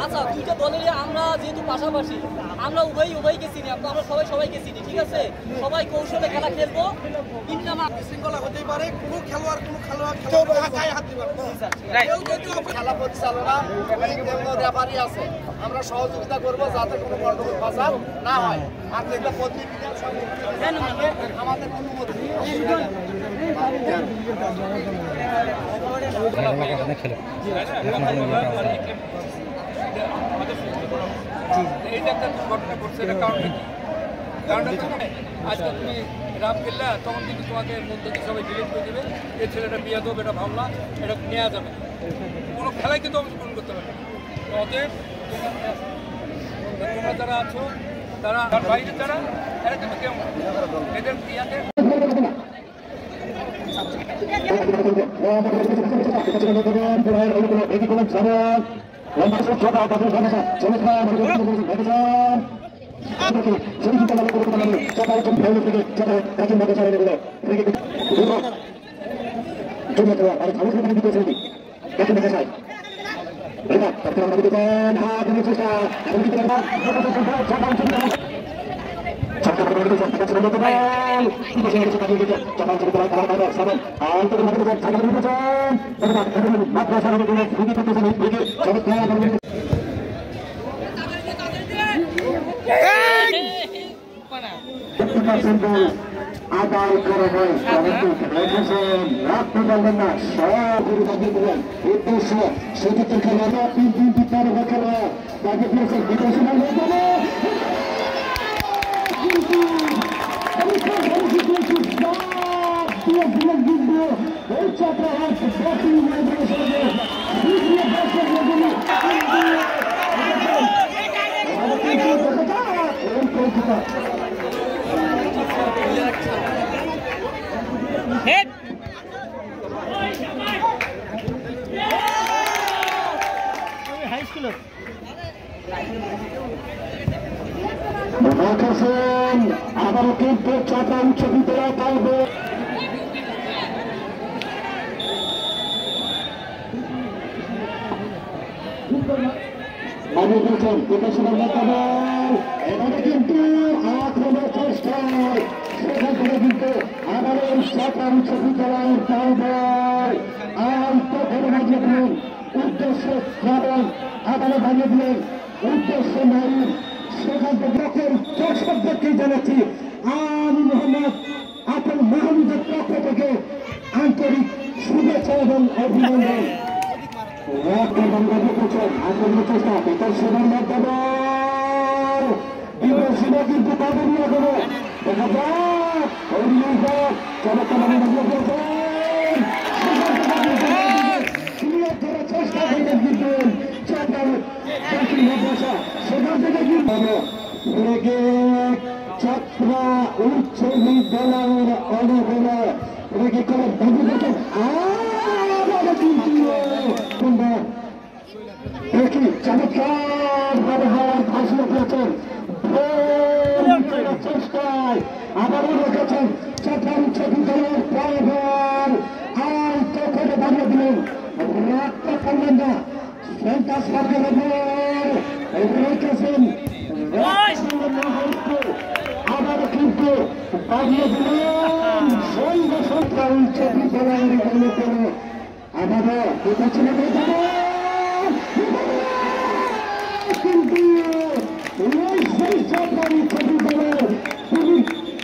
আচ্ছা দুইটা দলের আমরা যেহেতু পাশাপাশি আমরা উভয়কে চিনি, আমরা সবাইকে চিনি, ঠিক আছে? সবাই কৌশলে খেলা খেলবো, শৃঙ্খলা হতেই পারে। কোনো খেলোয়াড় গায়ে হাত দিবে খেলা পরিচালনা রেফারি আছে, আমরা সহযোগিতা করবো যাতে কোনো গন্ডগোল ফাসাদ না হয়। আর যেগুলো আমাদের অনুমতি এইটা একটা ঘটনা ঘটছে, এটা কারণটা আজকে তুমি রাম খেললা তখন কিন্তু তোমাকে মধ্যে সবাই ডিলিট করে দেবে, এই ছেলেটা বিয়ে দেবো, এটা ভাবলা, এটা নেওয়া যাবে, কোনো খেলায় কিন্তু অংশগ্রহণ করতে পারবে। অতএব তোমরা যারা আছো তারা আর বাইরে যারা এরা কিন্তু কেমন এদের ইয়াকে আদায় করা হয় রাখতে পারবেন না সব উদ্দেশ্য সেক্ষেত্রে খেলোয়াড়রা 3 তারা খেলা তাকে দিয়েছেন বিদেশি আবারও কিন্তু চাপা উচ্চ বিদ্যালয় পাইবে এবারে কিন্তু আক্রমণ চেষ্টায় সেখান থেকে কিন্তু আবারও চাপা উচ্চ বিদ্যালয়ের পাইবে আর তো করে বাজিয়ে দিলেন উদ্দেশ্য কারণ আবারও বাজিয়ে দিলেন উদ্দেশ্য নাই সেখান থেকে দর্শকদেরকে জানাচ্ছি আমি মোহাম্মদ আপন মাহমুদের পক্ষ থেকে আন্তরিক শুভেচ্ছা এবং অভিনন্দন। চেষ্টা বেতন সেবার মাধ্যমে বিদেশিরা কিন্তু তাদের নিয়ে দেবে দেখা যাক চেষ্টা করে দিতেন সেখান থেকে কিন্তু ছাত্রা উচ্চ বিদ্যালয়ের অনুগুলো রেগে করে দাবি করছেন দেখি চমৎকার ব্যবহার ভাষণ করেছেন চেষ্টায় আবারও রেখেছেন ছাত্রা উচ্চ বিদ্যালয়ের প্রাইভার আয়ত্ত করে দাঁড়িয়ে দিলেন রাখতে পারলেন না সেন্টার সরকারের রেখেছেন আবারও কিন্তু দাঁড়িয়ে দিলেন সৈন্য সংখ্যা উচ্চ বিদ্যালয়ের করে আবারও কোথা ছিল কিন্তু সরকারি উচ্চ বিদ্যালয় তিনি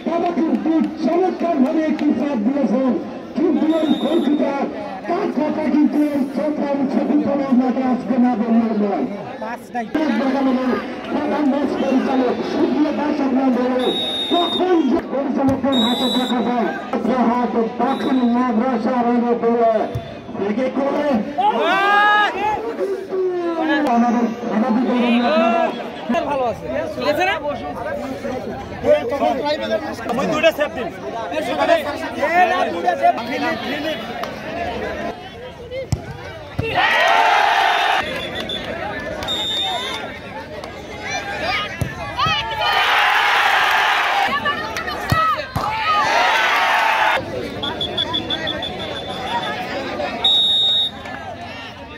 তারা কিন্তু চমৎকার ভাবে একটি চাপ দিয়েছেন কিন্তু এই কলকাতার তার কথা কিন্তু এই সরকার উচ্চ বিদ্যালয়ের মাঠে আজকে না বললেন নয় প্রধান ম্যাচ পরিচালক সুপ্রিয় দর্শক মন্ডলী তখন যে পরিচালকের হাতে দেখা যায় হাত তখন মাদ্রাসা রঙে তোলে একে করে ভালো আছে দুইটা সেফ দিন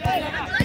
খেলা